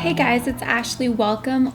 Hey guys, it's Ashley. Welcome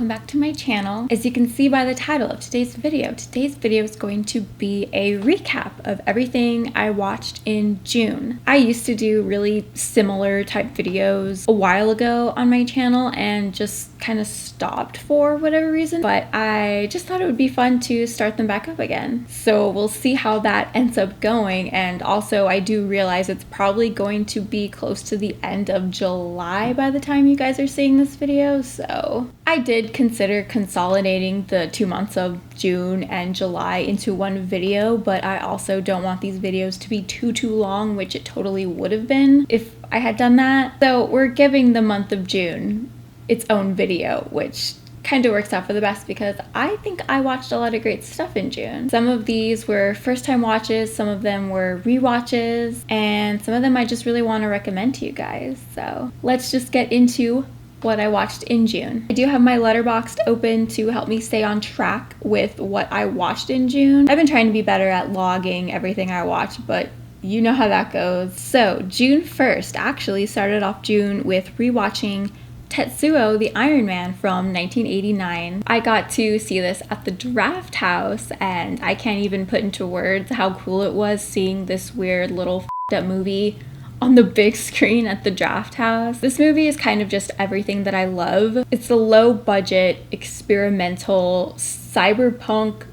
back to my channel. As you can see by the title of today's video is going to be a recap of everything I watched in June. I used to do really similar type videos a while ago on my channel and just kind of stopped for whatever reason, but I just thought it would be fun to start them back up again. So we'll see how that ends up going, and also I do realize it's probably going to be close to the end of July by the time you guys are seeing this video, so I did consider consolidating the 2 months of June and July into one video, but I also don't want these videos to be too long, which it totally would have been if I had done that. So we're giving the month of June its own video, which kind of works out for the best because I think I watched a lot of great stuff in June. Some of these were first time watches, some of them were rewatches, and some of them I just really want to recommend to you guys. So let's just get into what I watched in June. I do have my Letterboxd open to help me stay on track with what I watched in June. I've been trying to be better at logging everything I watch, but you know how that goes. So June 1st actually started off June with rewatching Tetsuo the Iron Man from 1989. I got to see this at the Draft House, and I can't even put into words how cool it was seeing this weird little f***ed up movie on the big screen at the Draft House. This movie is kind of just everything that I love. It's a low budget, experimental, cyberpunk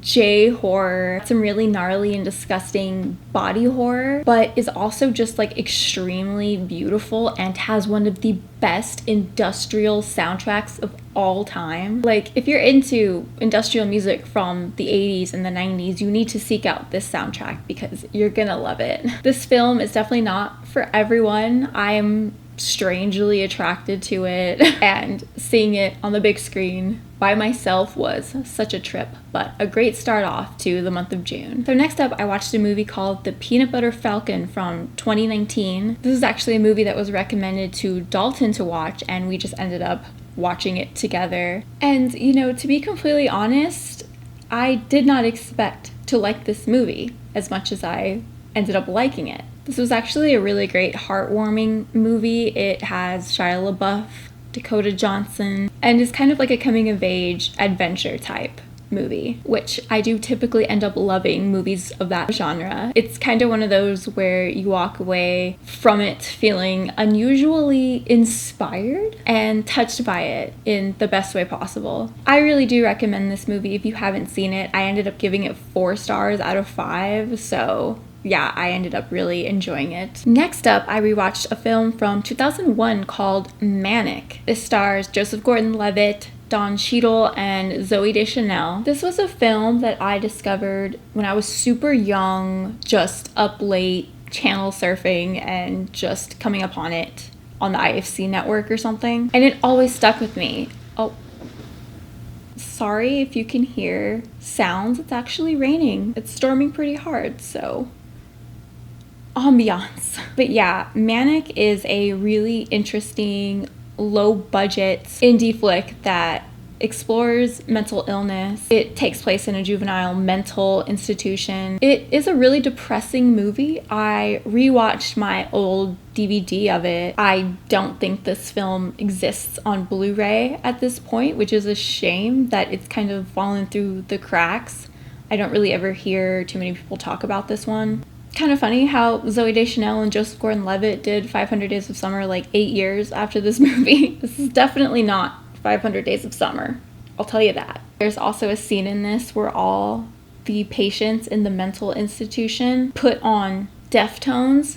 J-horror, some really gnarly and disgusting body horror, but is also just like extremely beautiful and has one of the best industrial soundtracks of all time. Like, if you're into industrial music from the 80s and the 90s, you need to seek out this soundtrack because you're gonna love it. This film is definitely not for everyone. I'm strangely attracted to it, and seeing it on the big screen by myself was such a trip, but a great start off to the month of June. So next up, I watched a movie called The Peanut Butter Falcon from 2019. This is actually a movie that was recommended to Dalton to watch, and we just ended up watching it together. And you know, to be completely honest, I did not expect to like this movie as much as I ended up liking it. This was actually a really great, heartwarming movie. It has Shia LaBeouf, Dakota Johnson, and is kind of like a coming-of-age adventure type movie, which I do typically end up loving movies of that genre. It's kind of one of those where you walk away from it feeling unusually inspired and touched by it in the best way possible. I really do recommend this movie if you haven't seen it. I ended up giving it 4 stars out of 5, so yeah, I ended up really enjoying it. Next up, I rewatched a film from 2001 called Manic. This stars Joseph Gordon-Levitt, Don Cheadle, and Zooey Deschanel. This was a film that I discovered when I was super young, just up late, channel surfing, and just coming upon it on the IFC network or something. And it always stuck with me. Oh, sorry if you can hear sounds. It's actually raining. It's storming pretty hard, so ambiance. But yeah, Manic is a really interesting, low-budget indie flick that explores mental illness. It takes place in a juvenile mental institution. It is a really depressing movie. I rewatched my old DVD of it. I don't think this film exists on Blu-ray at this point, which is a shame that it's kind of fallen through the cracks. I don't really ever hear too many people talk about this one. Kind of funny how Zooey Deschanel and Joseph Gordon-Levitt did 500 Days of Summer like 8 years after this movie. This is definitely not 500 Days of Summer, I'll tell you that. There's also a scene in this where all the patients in the mental institution put on Deftones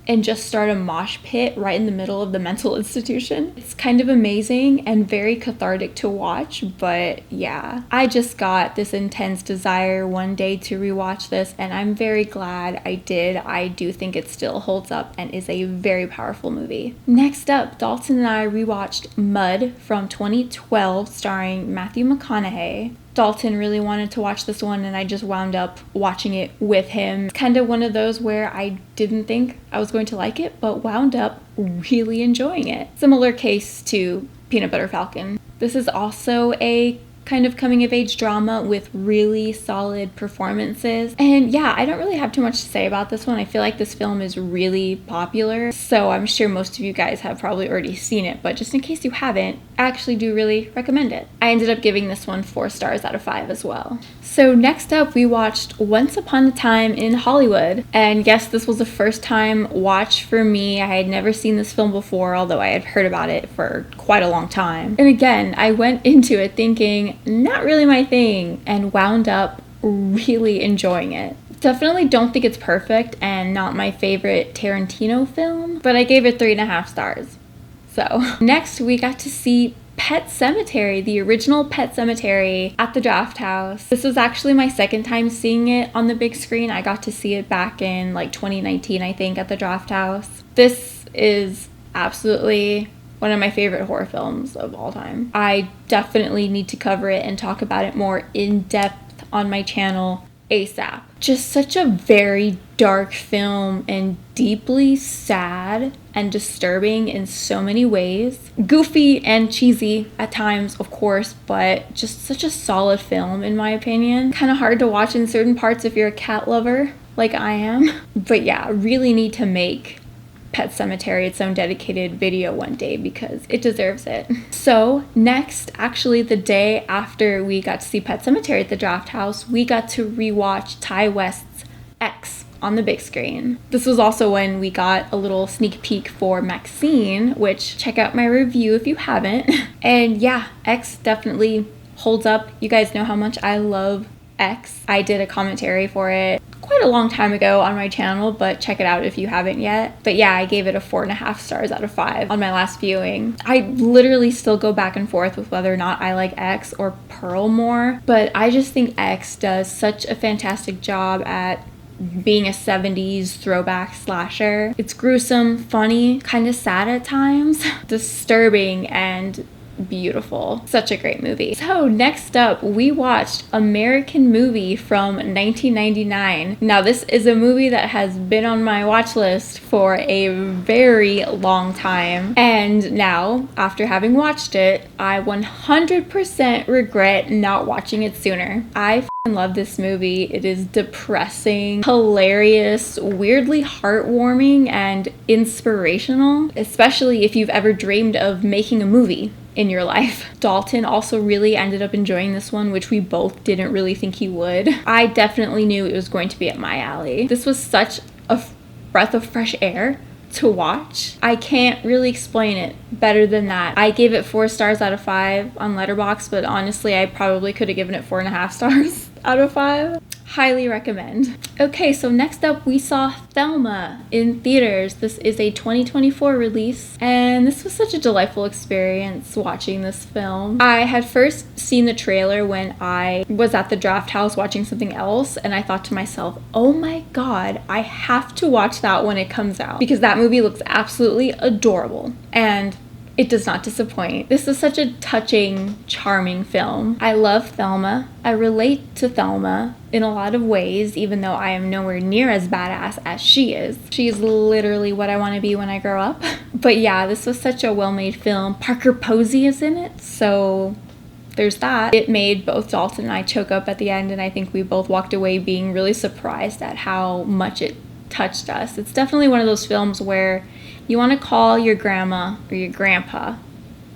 and just start a mosh pit right in the middle of the mental institution. It's kind of amazing and very cathartic to watch, but yeah, I just got this intense desire one day to rewatch this, and I'm very glad I did. I do think it still holds up and is a very powerful movie. Next up, Dalton and I rewatched Mud from 2012 starring Matthew McConaughey. Dalton really wanted to watch this one, and I just wound up watching it with him. It's kind of one of those where I didn't think I was going to like it, but wound up really enjoying it. Similar case to Peanut Butter Falcon. This is also a kind of coming of age drama with really solid performances. And yeah, I don't really have too much to say about this one. I feel like this film is really popular, so I'm sure most of you guys have probably already seen it, but just in case you haven't, I actually do really recommend it. I ended up giving this one 4 stars out of 5 as well. So next up, we watched Once Upon a Time in Hollywood. And yes, this was a first time watch for me. I had never seen this film before, although I had heard about it for quite a long time. And again, I went into it thinking, not really my thing, and wound up really enjoying it. Definitely don't think it's perfect and not my favorite Tarantino film, but I gave it 3.5 stars. So next we got to see Pet Sematary, the original Pet Sematary, at the Draft House. This was actually my second time seeing it on the big screen. I got to see it back in like 2019, I think, at the Draft House. This is absolutely one of my favorite horror films of all time. I definitely need to cover it and talk about it more in depth on my channel ASAP. Just such a very dark film and deeply sad and disturbing in so many ways. Goofy and cheesy at times, of course, but just such a solid film in my opinion. Kind of hard to watch in certain parts if you're a cat lover like I am. But yeah, really need to make Pet Sematary its own dedicated video one day because it deserves it. So next, actually the day after we got to see Pet Sematary at the Draft House, we got to rewatch Ty West's X on the big screen. This was also when we got a little sneak peek for Maxine, which check out my review if you haven't. And yeah, X definitely holds up. You guys know how much I love X. I did a commentary for it quite a long time ago on my channel, but check it out if you haven't yet. But yeah, I gave it a 4.5 stars out of 5 on my last viewing. I literally still go back and forth with whether or not I like X or Pearl more, but I just think X does such a fantastic job at being a 70s throwback slasher. It's gruesome, funny, kind of sad at times, disturbing, and beautiful. Such a great movie. So next up, we watched American Movie from 1999. Now this is a movie that has been on my watch list for a very long time, and now after having watched it, I 100% regret not watching it sooner. I love this movie. It is depressing, hilarious, weirdly heartwarming, and inspirational, especially if you've ever dreamed of making a movie in your life. Dalton also really ended up enjoying this one, which we both didn't really think he would. I definitely knew it was going to be up my alley. This was such a breath of fresh air to watch. I can't really explain it better than that. I gave it 4 stars out of 5 on Letterboxd, but honestly, I probably could have given it 4.5 stars out of 5. Highly recommend. Okay, so next up we saw Thelma in theaters. This is a 2024 release, and this was such a delightful experience watching this film. I had first seen the trailer when I was at the Draft House watching something else, and I thought to myself, oh my god, I have to watch that when it comes out, because that movie looks absolutely adorable. And it does not disappoint. This is such a touching, charming film. I love Thelma. I relate to Thelma in a lot of ways, even though I am nowhere near as badass as she is. She is literally what I want to be when I grow up. But yeah, this was such a well-made film. Parker Posey is in it, so there's that. It made both Dalton and I choke up at the end, and I think we both walked away being really surprised at how much it touched us. It's definitely one of those films where you want to call your grandma or your grandpa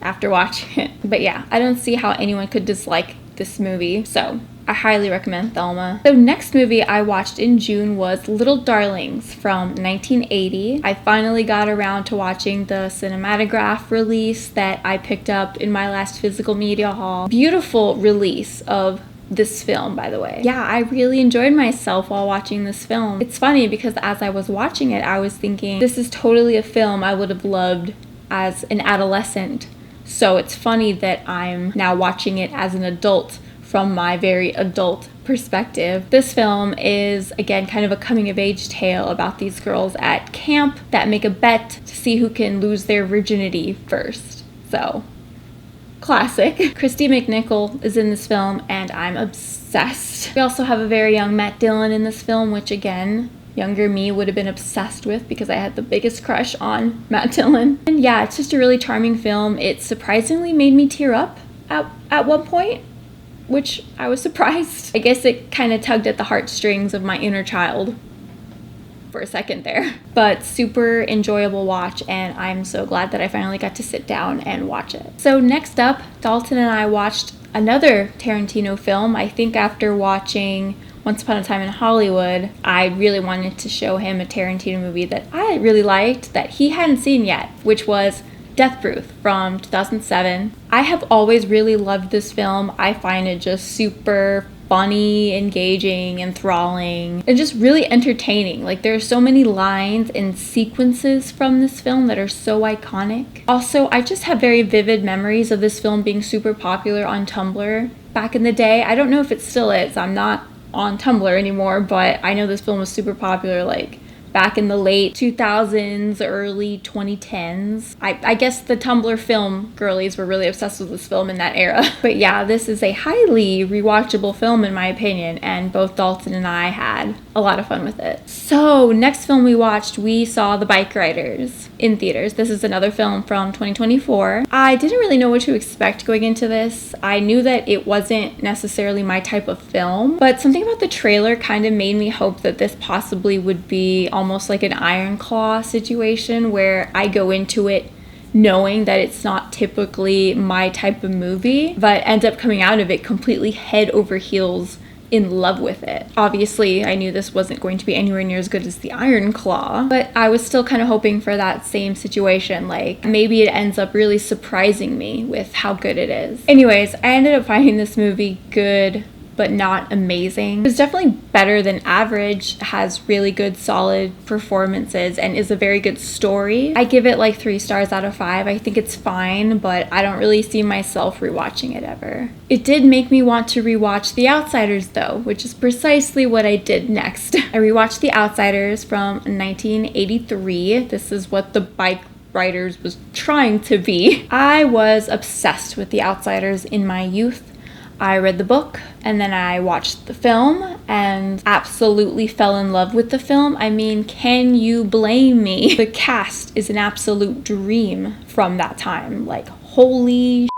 after watching it. But yeah, I don't see how anyone could dislike this movie, so I highly recommend Thelma. The next movie I watched in June was Little Darlings from 1980. I finally got around to watching the cinematograph release that I picked up in my last physical media haul. Beautiful release of this film, by the way. Yeah, I really enjoyed myself while watching this film. It's funny because as I was watching it, I was thinking, this is totally a film I would have loved as an adolescent. So it's funny that I'm now watching it as an adult from my very adult perspective. This film is, again, kind of a coming-of-age tale about these girls at camp that make a bet to see who can lose their virginity first. So classic. Christy McNichol is in this film, and I'm obsessed. We also have a very young Matt Dillon in this film, which again, younger me would have been obsessed with because I had the biggest crush on Matt Dillon. And yeah, it's just a really charming film. It surprisingly made me tear up at one point. which I was surprised. I guess it kind of tugged at the heartstrings of my inner child for a second there. But super enjoyable watch, and I'm so glad that I finally got to sit down and watch it. So next up, Dalton and I watched another Tarantino film. I think after watching Once Upon a Time in Hollywood, I really wanted to show him a Tarantino movie that I really liked that he hadn't seen yet, which was Death Proof from 2007. I have always really loved this film. I find it just super funny, engaging, enthralling, and just really entertaining. Like, there are so many lines and sequences from this film that are so iconic. Also, I just have very vivid memories of this film being super popular on Tumblr back in the day. I don't know if it still is. I'm not on Tumblr anymore, but I know this film was super popular like back in the late 2000s, early 2010s. I guess the Tumblr film girlies were really obsessed with this film in that era. But yeah, this is a highly rewatchable film in my opinion, and both Dalton and I had a lot of fun with it. So next film we watched, we saw The Bike Riders in theaters. This is another film from 2024. I didn't really know what to expect going into this. I knew that it wasn't necessarily my type of film, but something about the trailer kind of made me hope that this possibly would be almost like an Iron Claw situation where I go into it knowing that it's not typically my type of movie, but end up coming out of it completely head over heels in love with it. Obviously, I knew this wasn't going to be anywhere near as good as the Iron Claw, but I was still kind of hoping for that same situation. Like, maybe it ends up really surprising me with how good it is. Anyways, I ended up finding this movie good, but not amazing. It's definitely better than average, has really good solid performances, and is a very good story. I give it like 3 stars out of 5. I think it's fine, but I don't really see myself rewatching it ever. It did make me want to rewatch The Outsiders though, which is precisely what I did next. I rewatched The Outsiders from 1983. This is what The Bike Riders was trying to be. I was obsessed with The Outsiders in my youth. I read the book and then I watched the film and absolutely fell in love with the film. I mean, can you blame me? The cast is an absolute dream from that time. Like, holy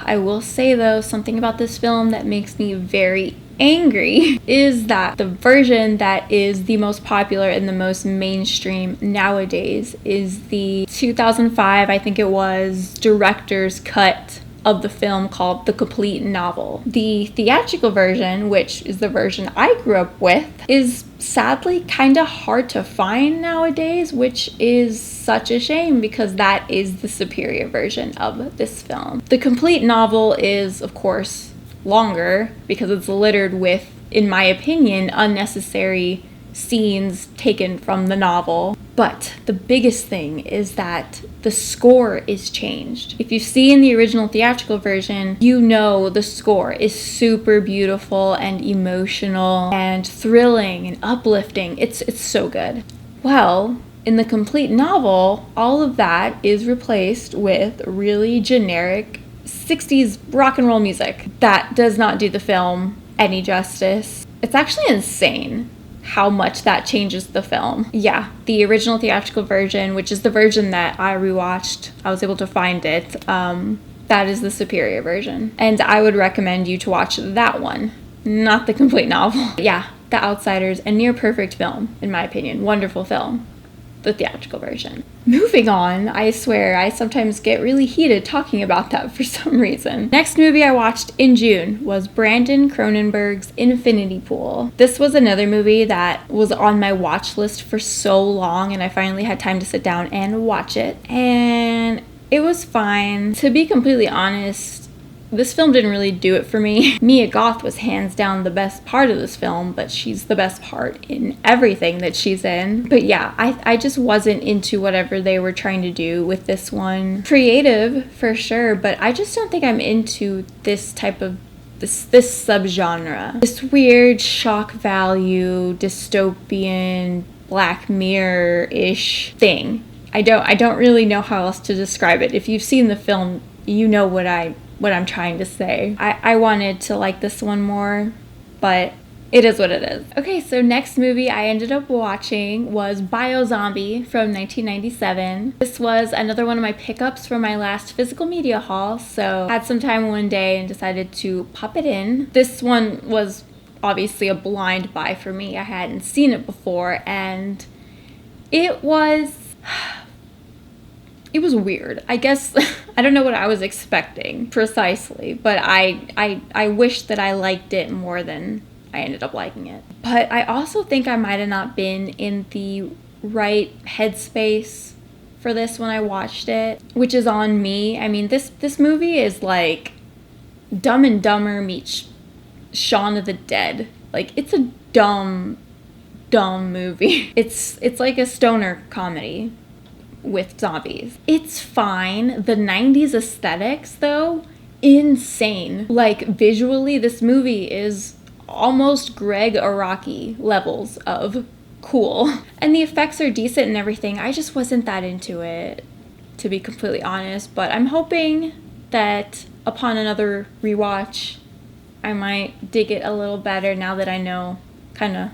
I will say though, something about this film that makes me very angry is that the version that is the most popular and the most mainstream nowadays is the 2005, I think it was, director's cut of the film called The Complete Novel. The theatrical version, which is the version I grew up with, is sadly kind of hard to find nowadays, which is such a shame because that is the superior version of this film. The Complete Novel is, of course, longer because it's littered with, in my opinion, unnecessary scenes taken from the novel. But the biggest thing is that the score is changed. If you see in the original theatrical version, you know the score is super beautiful and emotional and thrilling and uplifting. It's so good. Well, in the Complete Novel, all of that is replaced with really generic 60s rock and roll music. That does not do the film any justice. It's actually insane how much that changes the film. Yeah, the original theatrical version, which is the version that I rewatched, I was able to find it, that is the superior version. And I would recommend you to watch that one, not the Complete Novel. Yeah, The Outsiders, a near perfect film, in my opinion. Wonderful film. The theatrical version. Moving on, I swear I sometimes get really heated talking about that for some reason. Next movie I watched in June was Brandon Cronenberg's Infinity Pool. This was another movie that was on my watch list for so long, and I finally had time to sit down and watch it, and it was fine. To be completely honest, this film didn't really do it for me. Mia Goth was hands down the best part of this film, but she's the best part in everything that she's in. But yeah, I just wasn't into whatever they were trying to do with this one. Creative, for sure, but I just don't think I'm into this type of this subgenre. This weird shock value, dystopian, Black Mirror-ish thing. I don't really know how else to describe it. If you've seen the film, you know what I'm trying to say. I wanted to like this one more, but It is what it is. Okay, so next movie I ended up watching was Biozombie from 1997. This was another one of my pickups from my last physical media haul, so I had some time one day and decided to pop it in. This one was obviously a blind buy for me. I hadn't seen it before, and it was weird. I guess I don't know what I was expecting precisely, but I wish that I liked it more than I ended up liking it. But I also think I might have not been in the right headspace for this when I watched it, which is on me. I mean, this movie is like Dumb and Dumber meets Shaun of the Dead. Like, it's a dumb movie. It's like a stoner comedy with zombies. It's fine. The 90s aesthetics, though, insane. Like, visually, this movie is almost Greg Araki levels of cool. And the effects are decent and everything. I just wasn't that into it, to be completely honest. But I'm hoping that upon another rewatch, I might dig it a little better now that I know kind of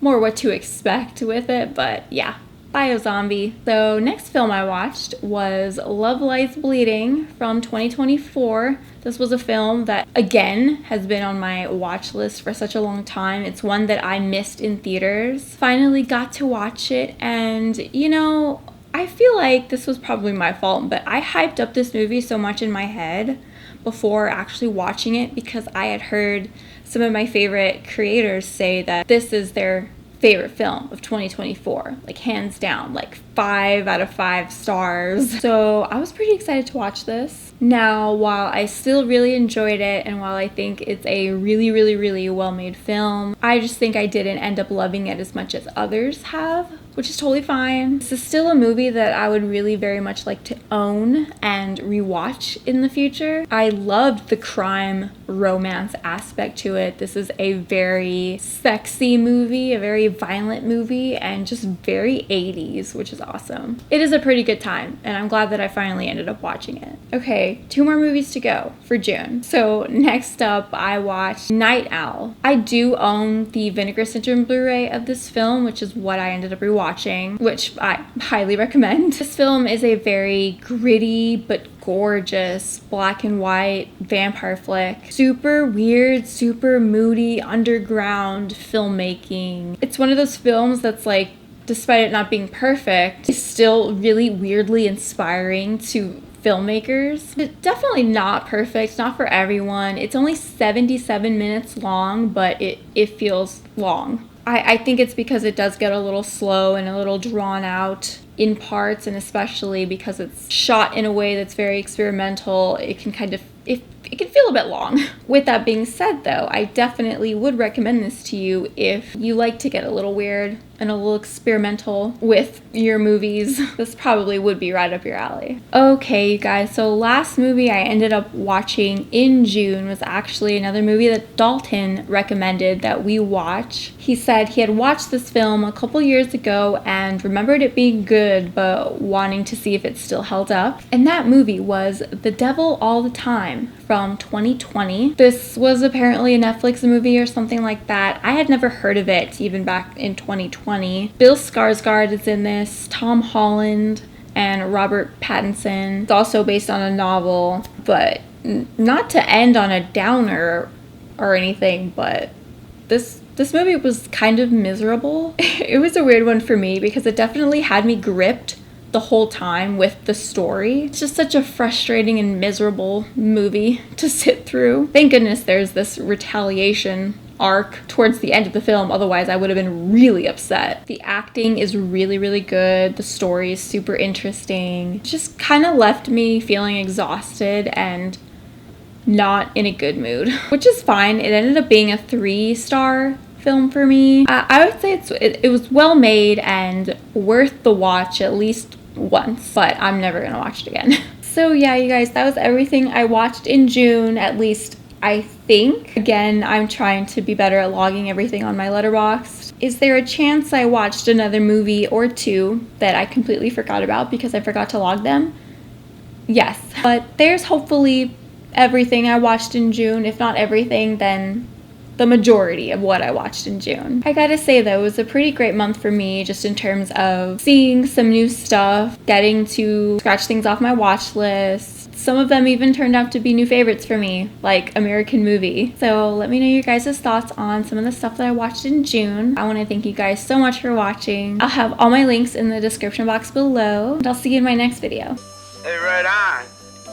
more what to expect with it. But yeah, Biozombie. So next film I watched was Love Lies Bleeding from 2024. This was a film that, again, has been on my watch list for such a long time. It's one that I missed in theaters. Finally got to watch it, and you know, I feel like this was probably my fault, but I hyped up this movie so much in my head before actually watching it because I had heard some of my favorite creators say that this is their favorite film of 2024, like hands down, like 5 out of 5 stars. So I was pretty excited to watch this. Now, while I still really enjoyed it, and while I think it's a really, really, really well-made film, I just think I didn't end up loving it as much as others have, which is totally fine. This is still a movie that I would really very much like to own and rewatch in the future. I loved the crime romance aspect to it. This is a very sexy movie, a very violent movie, and just very 80s, which is awesome. It is a pretty good time, and I'm glad that I finally ended up watching it. Okay, 2 more movies to go for June. So next up, I watched Night Owl. I do own the Vinegar Syndrome Blu-ray of this film, which is what I ended up rewatching, which I highly recommend. This film is a very gritty but gorgeous black and white vampire flick. Super weird, super moody, underground filmmaking. It's one of those films that's like, despite it not being perfect, is still really weirdly inspiring to filmmakers. It's definitely not perfect, not for everyone. It's only 77 minutes long, but it feels long. I think it's because it does get a little slow and a little drawn out in parts, and especially because it's shot in a way that's very experimental, it can kind of, it can feel a bit long. With that being said, though, I definitely would recommend this to you if you like to get a little weird and a little experimental with your movies. This probably would be right up your alley. Okay, you guys, so last movie I ended up watching in June was actually another movie that Dalton recommended that we watch. He said he had watched this film a couple years ago and remembered it being good, but wanting to see if it still held up. And that movie was The Devil All the Time from 2020. This was apparently a Netflix movie or something like that. I had never heard of it even back in 2020. Bill Skarsgård is in this, Tom Holland, and Robert Pattinson. It's also based on a novel, but not to end on a downer or anything, but this movie was kind of miserable. It was a weird one for me because it definitely had me gripped the whole time with the story. It's just such a frustrating and miserable movie to sit through. Thank goodness there's this retaliation arc towards the end of the film, otherwise I would have been really upset. The acting is really, really good. The story is super interesting. It just kind of left me feeling exhausted and not in a good mood, which is fine. It ended up being a 3-star film for me. I would say it was well made and worth the watch at least once, but I'm never gonna watch it again. So yeah, you guys, that was everything I watched in June, at least I think. Again, I'm trying to be better at logging everything on my Letterboxd. Is there a chance I watched another movie or 2 that I completely forgot about because I forgot to log them? Yes, but there's hopefully everything I watched in June. If not everything, then the majority of what I watched in June. I gotta say though, it was a pretty great month for me just in terms of seeing some new stuff, getting to scratch things off my watch list. Some of them even turned out to be new favorites for me, like American Movie. So let me know your guys' thoughts on some of the stuff that I watched in June. I want to thank you guys so much for watching. I'll have all my links in the description box below, and I'll see you in my next video. Hey, right on.